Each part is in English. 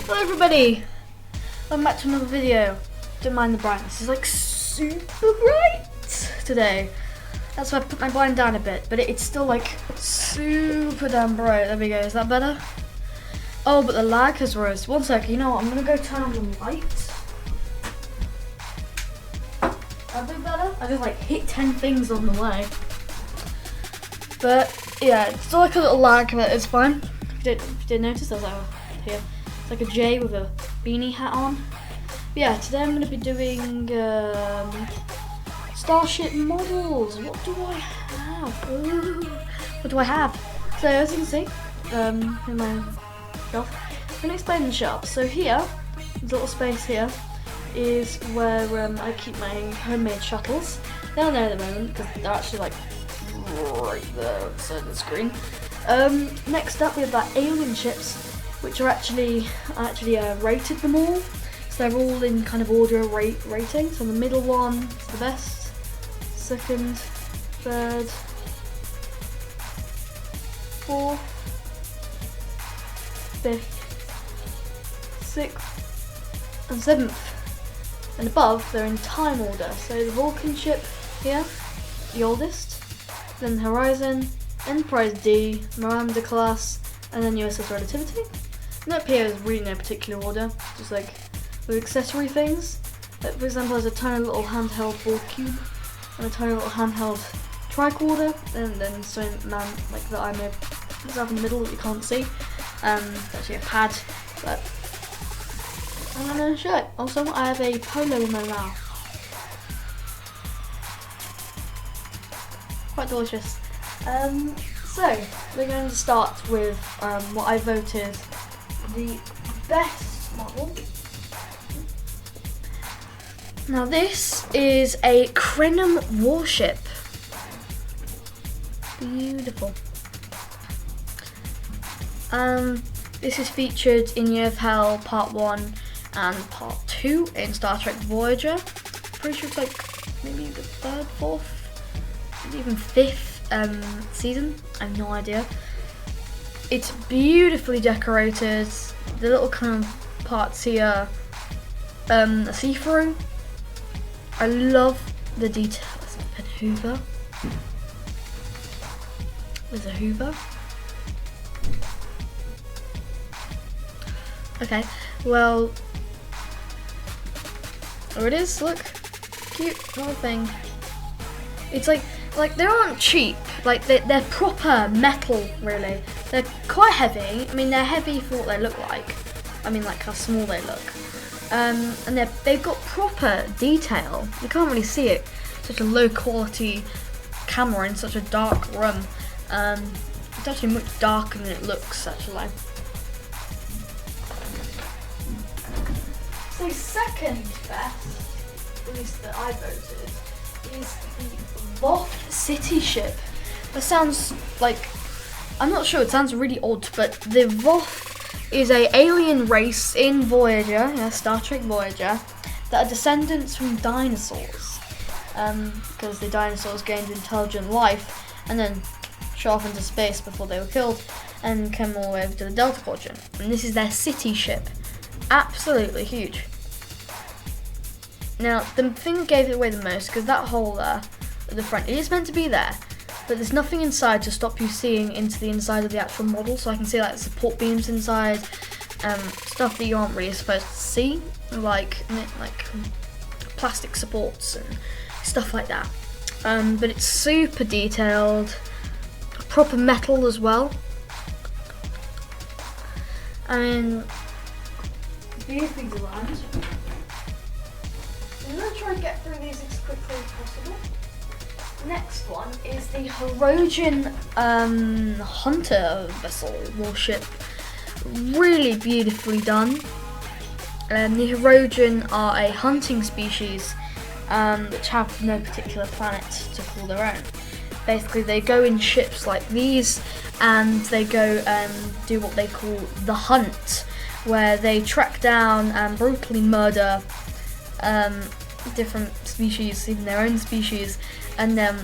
Hello everybody! Welcome back to another video. Don't mind the brightness, it's like super bright today. That's why I put my blind down a bit, but it's still like super damn bright. There we go, is that better? Oh, but the lag has rose. One sec, you know what, I'm gonna go turn on the light. That'll be better. I just like hit 10 things on the way. But yeah, it's still like a little lag, but it's fine. If you didn't notice, there's like here. It's like a J with a beanie hat on. But yeah, today I'm going to be doing Starship models. What do I have? Ooh, what do I have? So as you can see, in my shelf, I'm going to explain the shop. So here, this little space here, is where I keep my homemade shuttles. They're not there at the moment because they're actually like right there on the side of the screen. Next up we have our alien ships, which are actually rated them all. So they're all in kind of order of rating. So the middle one is the best, second, third, fourth, fifth, sixth, and seventh. And above they're in time order. So the Vulcan ship here, the oldest. Then Horizon, Enterprise D, Miranda class, and then USS Relativity. And up here is really no particular order, just like with accessory things. Like for example, there's a tiny little handheld board cube, and a tiny little handheld tricorder, and then something like that I made myself in the middle that you can't see. It's actually a pad, but I'm gonna show it. Also, I have a polo in my mouth. Quite delicious. So we're going to start with what I voted the best model. Now this is a Krenim warship. Beautiful. This is featured in Year of Hell Part 1 and Part 2 in Star Trek Voyager. Pretty sure it's like maybe the third, fourth, even fifth season. I have no idea. It's beautifully decorated. The little kind of parts here are see-through. I love the detail. There's a Hoover. There's a Hoover. Okay, well, there it is. Look, cute little thing. It's like they aren't cheap, like they're proper metal, really. They're quite heavy. I mean, they're heavy for what they look like. I mean, like how small they look. And they've got proper detail. You can't really see it. Such a low quality camera in such a dark room. It's actually much darker than it looks, actually. So second best, at least that I voted, is the Voth City ship. That sounds like, I'm not sure, it sounds really odd, but the Voth is a alien race in Voyager, Star Trek Voyager, that are descendants from dinosaurs. Because the dinosaurs gained intelligent life and then shot off into space before they were killed and came all the way over to the Delta Quadrant. And this is their city ship. Absolutely huge. Now, the thing that gave it away the most, because that hole there at the front, it is meant to be there, but there's nothing inside to stop you seeing into the inside of the actual model, so I can see like support beams inside, stuff that you aren't really supposed to see, like plastic supports and stuff like that. But it's super detailed, proper metal as well. I mean, beautifully designed. I'm going to try and get through these as quickly as possible. Next one is the Hirogen Hunter vessel warship. Really beautifully done. The Hirogen are a hunting species which have no particular planet to call their own. Basically, they go in ships like these and they go do what they call the hunt, where they track down and brutally murder different species, even their own species, and then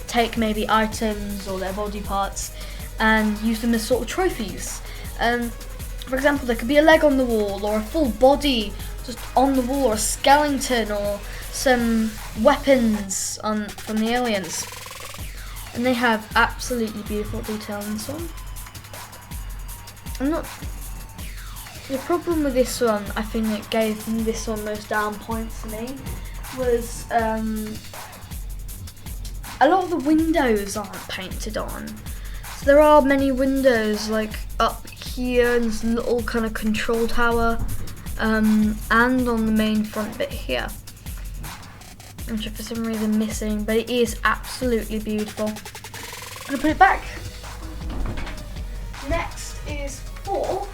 take maybe items or their body parts and use them as sort of trophies. For example, there could be a leg on the wall, or a full body just on the wall, or a skeleton, or some weapons from the aliens. And they have absolutely beautiful detail in this one. The problem with this one, I think that gave this one most down points to me, was a lot of the windows aren't painted on. So there are many windows like up here in this little kind of control tower, and on the main front bit here, which are for some reason missing, but it is absolutely beautiful. I'm gonna put it back. Next is 4.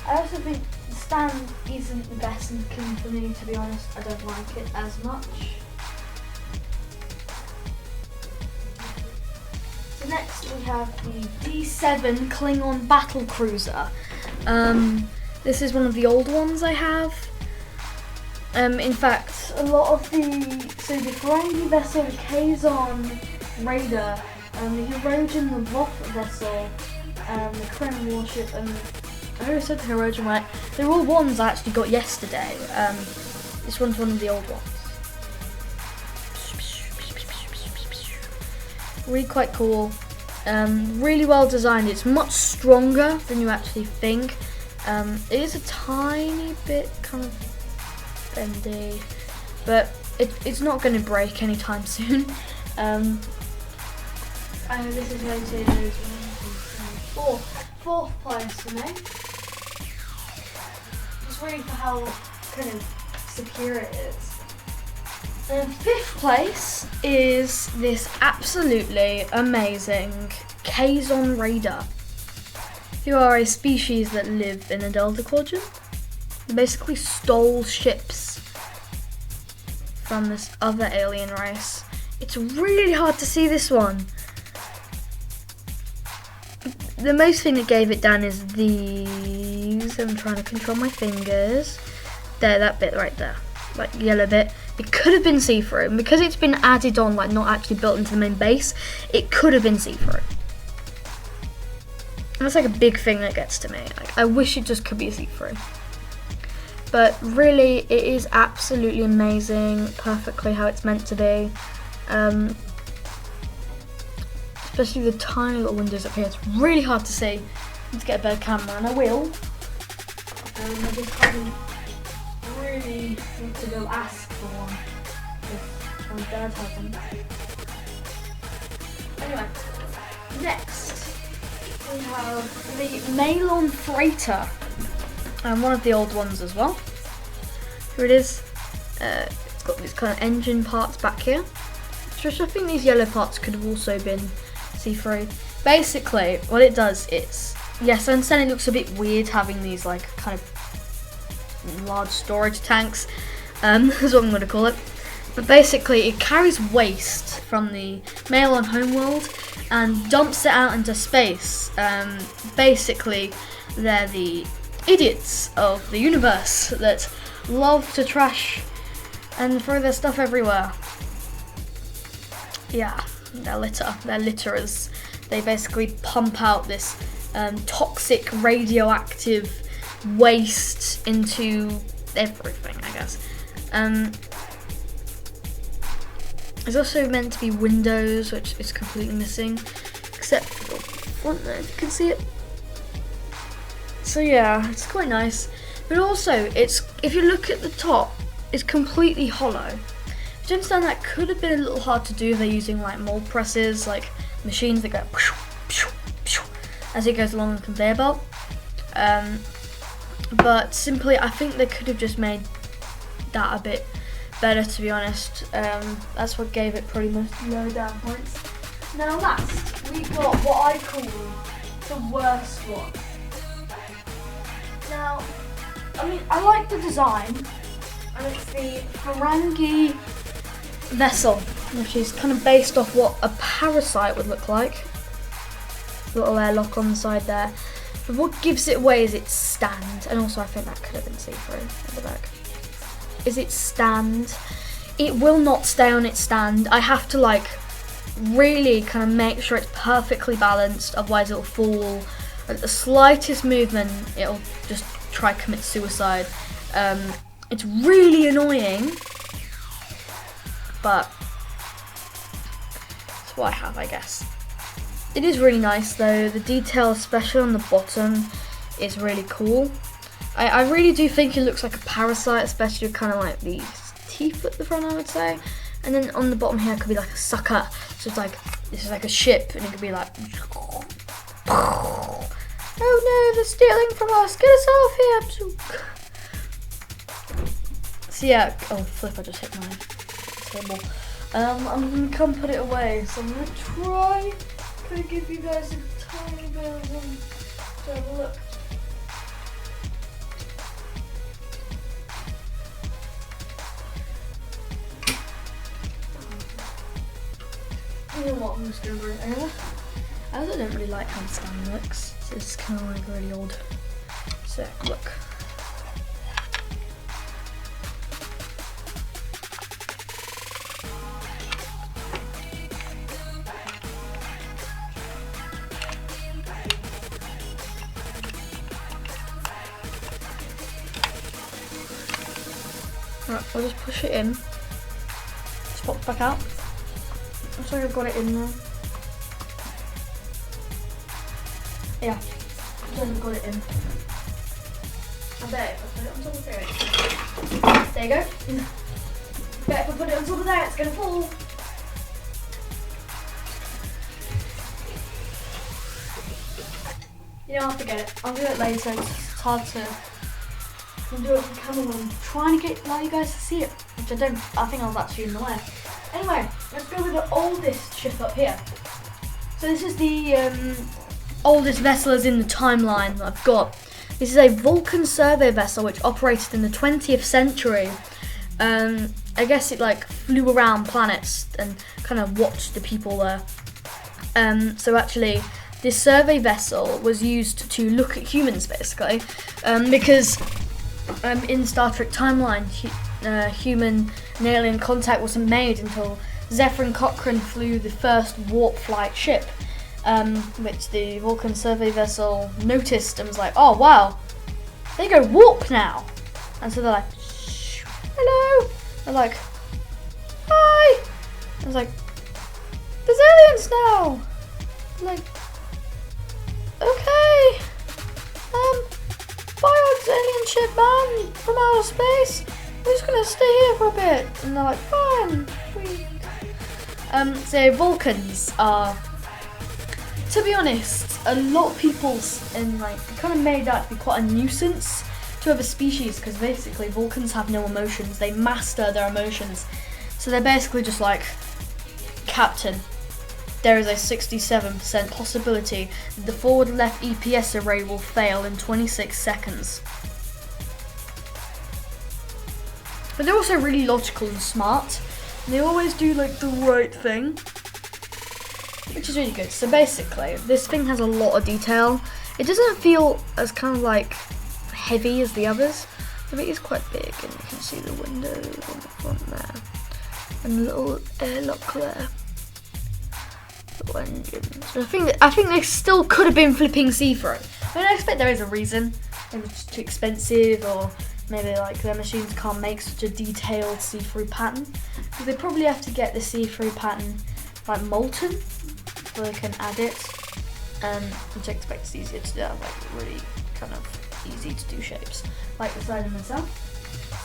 I also think the stand isn't the best looking for me, to be honest. I don't like it as much. So next we have the D7 Klingon Battle Cruiser. This is one of the old ones I have. In fact, a lot of the Ferengi vessel, the Kazon Raider, the Hirogen, the Roth vessel, the Krem warship, and I already said the Hirogen right. They're all ones I actually got yesterday. This one's one of the old ones. Really quite cool. Really well designed. It's much stronger than you actually think. It is a tiny bit kind of bendy, but it's not going to break anytime soon. I know this is rated fourth place for me. Just really for how kind of secure it is. And 5th place is this absolutely amazing Kazon Raider, who are a species that live in the Delta Quadrant. They basically stole ships from this other alien race. It's really hard to see this one. The most thing that gave it down is these. I'm trying to control my fingers. There, that bit right there, like yellow bit. It could have been see-through, and because it's been added on, like not actually built into the main base, it could have been see-through. That's like a big thing that gets to me. Like, I wish it just could be see-through. But really, it is absolutely amazing, perfectly how it's meant to be. Especially the tiny little windows up here. It's really hard to see. I need to get a better camera, and I will. I just haven't really want to go ask for one if my dad has them. Anyway, next we have the Malon Freighter, and one of the old ones as well. Here it is. It's got these kind of engine parts back here, which I think these yellow parts could have also been see-through. Basically, what it does is, yes, I understand it looks a bit weird having these like kind of large storage tanks. That's what I'm going to call it. But basically, it carries waste from the Malon homeworld and dumps it out into space. Basically, they're the idiots of the universe that love to trash and throw their stuff everywhere. Yeah, they're litterers. They basically pump out this toxic radioactive waste into everything, I guess. There's also meant to be windows, which is completely missing, except for the front there, if you can see it. So yeah, it's quite nice. But also, if you look at the top, it's completely hollow. Do you understand that could have been a little hard to do if they're using like mold presses, like machines that go as it goes along the conveyor belt. But simply, I think they could have just made that a bit better, to be honest. That's what gave it pretty much low down points. Now last, we've got what I call the worst one. Now, I mean, I like the design, and it's the Ferengi vessel, which is kind of based off what a parasite would look like. Little airlock on the side there. But what gives it away is its stand, and also I think that could have been see-through at the back. Is its stand. It will not stay on its stand. I have to like really kind of make sure it's perfectly balanced, otherwise it'll fall. At the slightest movement, it'll just try to commit suicide. It's really annoying, but that's what I have, I guess. It is really nice though. The detail, especially on the bottom, is really cool. I really do think it looks like a parasite, especially with kind of like these teeth at the front, I would say. And then on the bottom here could be like a sucker. So it's like, this is like a ship, and it could be like, oh no, they're stealing from us, get us out of here. So yeah, oh flip, I just hit my table. I'm gonna come put it away, so I'm gonna try to give you guys a tiny bit of one to have a look. You know what, I'm just gonna bring it over. I also don't really like how the stand looks, so it's kind of like really old. So, look. Right, I'll just push it in. Just pop it back out. Looks like I've got it in there. Yeah, I've got it in. I bet if I put it on top of there. There you go. Bet if I put it on top of there, it's gonna fall. You know, I'll forget it. I'll do it later. It's hard to do it with the camera when I'm trying to allow you guys to see it, which I don't. I think I was actually in the way. Anyway, let's go with the oldest ship up here. So this is the oldest vessel as in the timeline that I've got. This is a Vulcan survey vessel which operated in the 20th century. I guess it like flew around planets and kind of watched the people there. So actually, this survey vessel was used to look at humans basically, because in Star Trek timeline, human and alien contact wasn't made until Zephyr and Cochrane flew the first warp flight ship, which the Vulcan survey vessel noticed and was like, oh wow, they go warp now. And so they're like, shh, hello. They're like, hi. I was like, there's aliens now. I'm like, okay. Biox alien ship, man, from outer space. We're just gonna stay here for a bit. And they're like, fine. So Vulcans are, to be honest, a lot of people's and like kind of made out to be quite a nuisance to other species because basically Vulcans have no emotions. They master their emotions. So they're basically just like, Captain, there is a 67% possibility that the forward left EPS array will fail in 26 seconds. But they're also really logical and smart. And they always do like the right thing, which is really good. So basically, this thing has a lot of detail. It doesn't feel as kind of like heavy as the others, but it is quite big, and you can see the windows on the front there, and a little airlock there. Little engines. So I think they still could have been flipping see-through. I mean, I expect there is a reason. Maybe it's just too expensive, or maybe like their machines can't make such a detailed see-through pattern. Because they probably have to get the see-through pattern like molten so they can add it. Which I expect is easier to do, like really kind of easy to do shapes, like the side of myself.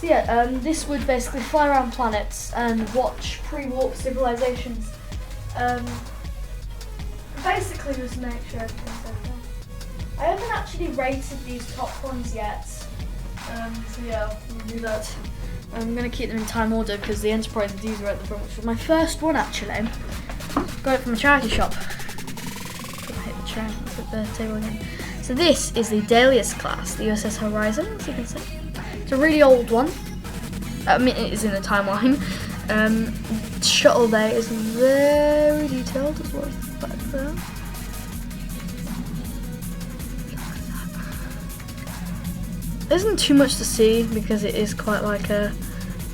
So yeah, this would basically fly around planets and watch pre-warp civilizations. Basically just make sure everything's okay. I haven't actually rated these top ones yet. So yeah, we'll do that. I'm going to keep them in time order because the Enterprise and these are at the front, which was my first one actually. Got it from a charity shop. Hit the chair, put the table again. So this is the Dalius class, the USS Horizon, as you can see. It's a really old one. I mean, it is in the timeline. Shuttle bay is very detailed as well. Back there. There isn't too much to see because it is quite like a,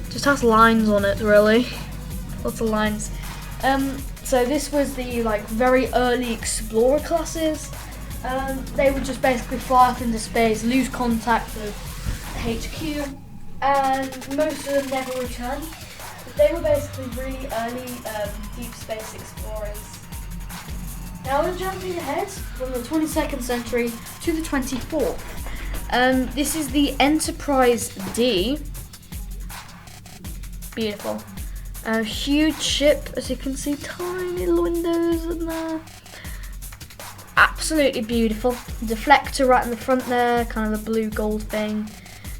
just has lines on it really, lots of lines. So So this was the like very early Explorer classes. They would just basically fly up into space, lose contact with HQ, and most of them never returned. But they were basically really early deep space explorers. Now we're jumping ahead from the 22nd century to the 24th. This is the Enterprise D. Beautiful. A huge ship, as you can see, tiny little windows in there. Absolutely beautiful. Deflector right in the front there, kind of the blue gold thing.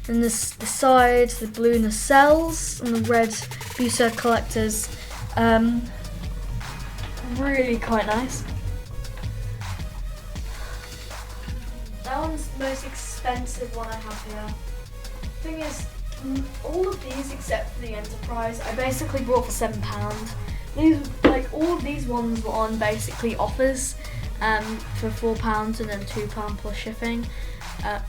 And the sides, the blue nacelles and the red Bucer collectors. Really quite nice. That one's the most expensive one I have here. Thing is, all of these except for the Enterprise, I basically bought for £7. These, like all of these ones were on basically offers for £4 and then £2 plus shipping. Like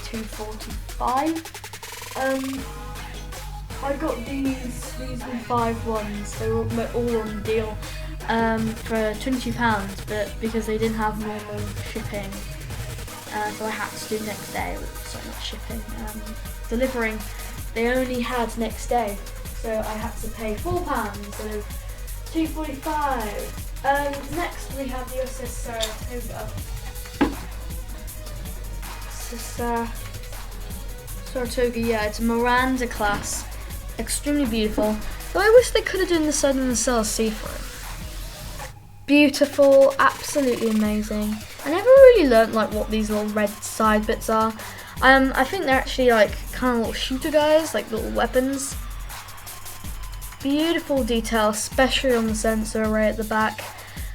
£2.45. I got these V5 ones. They were all on deal for £22, but because they didn't have normal shipping. So I had to do next day with so much shipping. Delivering, they only had next day, so I had to pay £4 instead of $2.45. Next we have the USS Saratoga. Saratoga, yeah, it's a Miranda class. Extremely beautiful. Though I wish they could have done the side and the sail see-through. Beautiful, absolutely amazing. I never really learnt like what these little red side bits are. I think they're actually like kind of little shooter guys, like little weapons. Beautiful detail, especially on the sensor array at the back.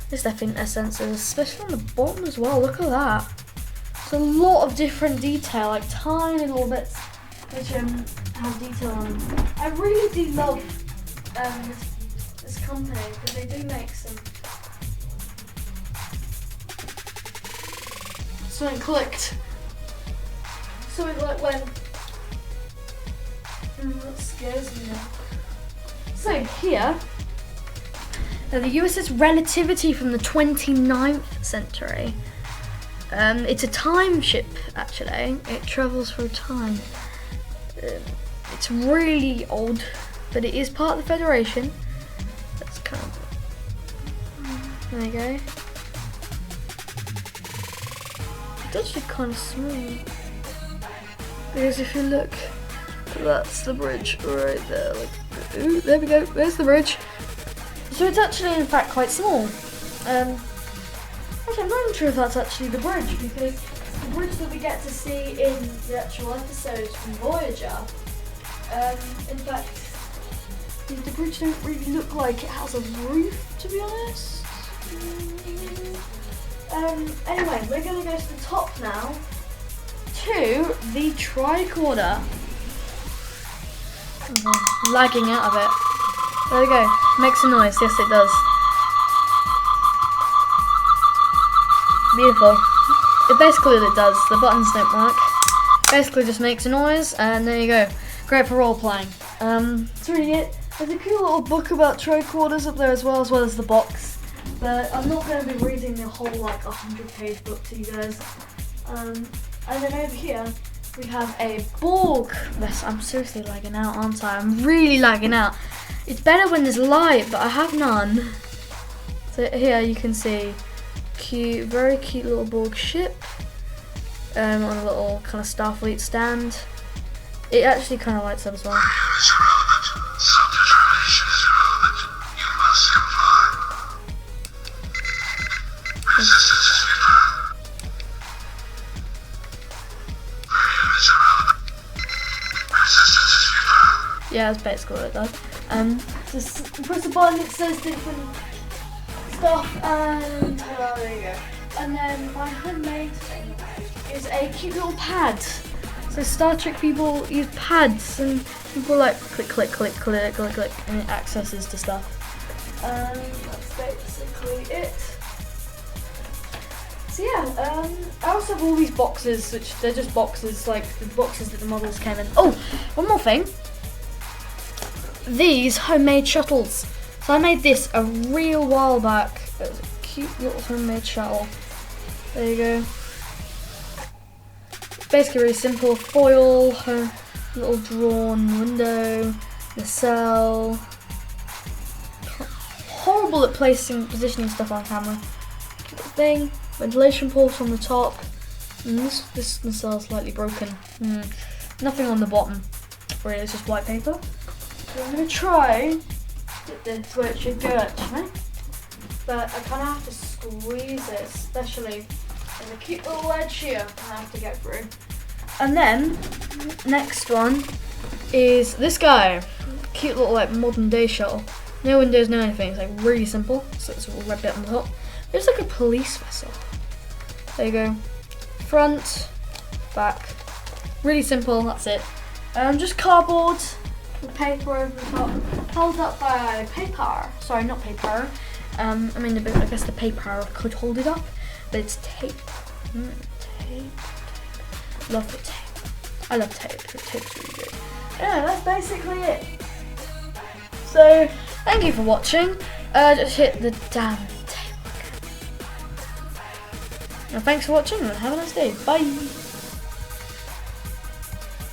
There's definitely sensors, especially on the bottom as well. Look at that. There's a lot of different detail, like tiny little bits which have detail on them. I really do love this company because they do make something clicked. Something like when that scares me now. So here, the USS Relativity from the 29th century. It's a time ship actually. It travels through time. It's really old, but it is part of the Federation. That's kind of. There you go. It's actually kind of smooth. Because if you look, that's the bridge right there. Like, ooh, there we go. There's the bridge. So it's actually, in fact, quite small. Actually, I'm not even sure if that's actually the bridge, because the bridge that we get to see in the actual episodes from Voyager, in fact, the bridge don't really look like it has a roof, to be honest. Anyway, we're going to go to the top now, to the tricorder. Lagging out of it. There we go. Makes a noise. Yes, it does. Beautiful. Basically what it does. The buttons don't work. Basically just makes a noise, and there you go. Great for role playing. That's really it. There's a cool little book about tricorders up there as well as the box. But I'm not going to be reading the whole like 100-page book to you guys. And then over here we have a Borg. Yes, I'm seriously lagging out, aren't I? I'm really lagging out. It's better when there's light, but I have none. So here you can see cute, very cute little Borg ship on a little kind of Starfleet stand. It actually kind of lights up as well. Yeah, that's basically what it does. Just press a button, it says different stuff, and there you go. And then my homemade thing is a cute little pad. So Star Trek people use pads, and people like click, click, click, click, click, click, and it accesses to stuff. That's basically it. So yeah, I also have all these boxes, which they're just boxes, like the boxes that the models came in. Oh, one more thing. these homemade shuttles. So I made this a real while back. It was a cute little homemade shuttle. There you go. Basically really simple. Foil, little drawn window, nacelle. Horrible at positioning stuff on camera. Little thing, ventilation port on the top. And this nacelle is slightly broken. Nothing on the bottom. Really, it's just white paper. So I'm gonna try get this where it should go actually. But I kind of have to squeeze it, especially there's a cute little edge here I have to get through. And then, next one is this guy. Cute little like modern day shuttle. No windows, no anything. It's like really simple. So it's a little red bit on the top. It's like a police vessel. There you go. Front, back. Really simple, that's it. Just cardboard with paper over the top. Held up by paper. Sorry, not paper. I mean, I guess the paper could hold it up, but it's tape. Tape. Love the tape. I love tape. The tape's really good. Yeah, that's basically it. So, thank you for watching. Just hit the damn tape. Now, thanks for watching and have a nice day. Bye.